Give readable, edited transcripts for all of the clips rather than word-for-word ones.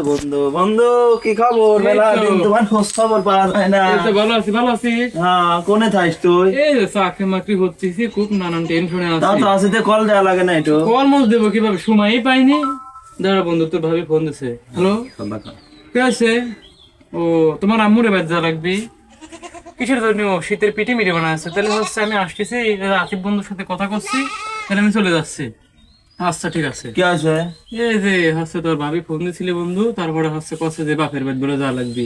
বন্ধু বন্ধু কি খবর? মেলা দিন তোমার খোঁজ খবর পাওয়া যায় না। ভালো আছি ভালো আছি। হ্যাঁ, কোনে থাইস তুই? এই যে চাকরি মাকরি হচ্ছে, খুব নানান টেনশনে তাও আছি। তো আসিতে কল দেওয়া লাগে না একটু? কল মল দেবো কিভাবে, সময়ই পাইনি। দাঁড়া বন্ধু, তোর ভাবি ফোন দিছে। হ্যালো, কে আছে? ও তোমার আম্মুরে বাদ যা লাগবে। কিসের জন্য? শীতের পিঠে মিঠে বানা আছে। তাহলে হচ্ছে আমি আসতেছি, আতিফ বন্ধুর সাথে কথা করছি, তাহলে আমি চলে যাচ্ছি। আচ্ছা ঠিক আছে। কি আছে? এই যে হচ্ছে তোর ভাবি ফোন দিছিলে বন্ধু, তারপরে হচ্ছে কচ্ছে যে বাপের বাদ বলে যা লাগবে।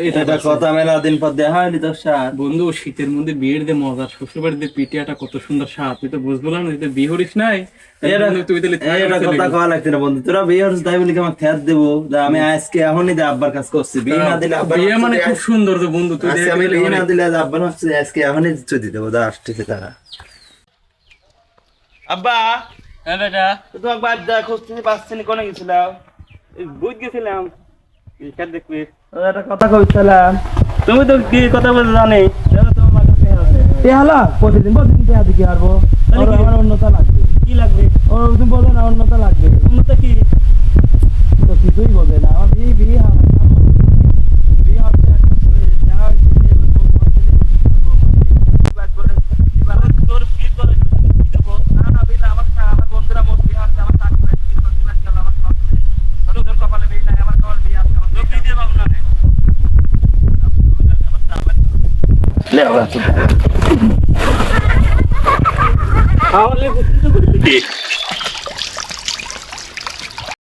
এটা কথা মেলা দিন পর দেখা হয়নি তোর সাথ। বন্ধু শীতের মধ্যে বিয়ের যে মজা, শ্বশুর বাড়িতে পিঠিয়াটা কত সুন্দর স্বাদ, তুই তো বুঝবো না, তুই তো বিয়ে করিস নাই। তুই এটা কথা কওয়া লাগছে না বন্ধু, তোরা বিয়ে হচ্ছে তাই বলি কি আমার খ্যাত দেবো? আমি আজকে এখনই আব্বার কাজ করছি। বিয়ে না দিলে আব্বার বিয়ে মানে খুব সুন্দর তো বন্ধু, তুই আমি বিয়ে না দিলে আব্বার হচ্ছে আজকে এখনই চুদি দেবো। আসতেছে তারা। আব্বা, হ্যাঁ বেটা, তোমার বাদ যা খুঁজতেছি, পাচ্ছি না, কোনে গেছিলাম? বুঝ গেছিলাম দেখবি। একটা কথা কইছিলাম, তুমি তো কি কথা বলতে জানি। প্রতিদিন পেঁয়া দিকে হারবো, আমার অন্যতা লাগবে। কি লাগবে? ও তুমি বোঝে না, অন্যতা লাগবে। অন্যতা কি? তো কিছুই বোঝে না। আমার বিয়ে বিয়ে বিয়ে হচ্ছে আমার বন্ধুরা মোট বিয়ে হচ্ছে, আমার কপালে বিয়ে নাই, আমার কপালে বিয়ে আছে। আমার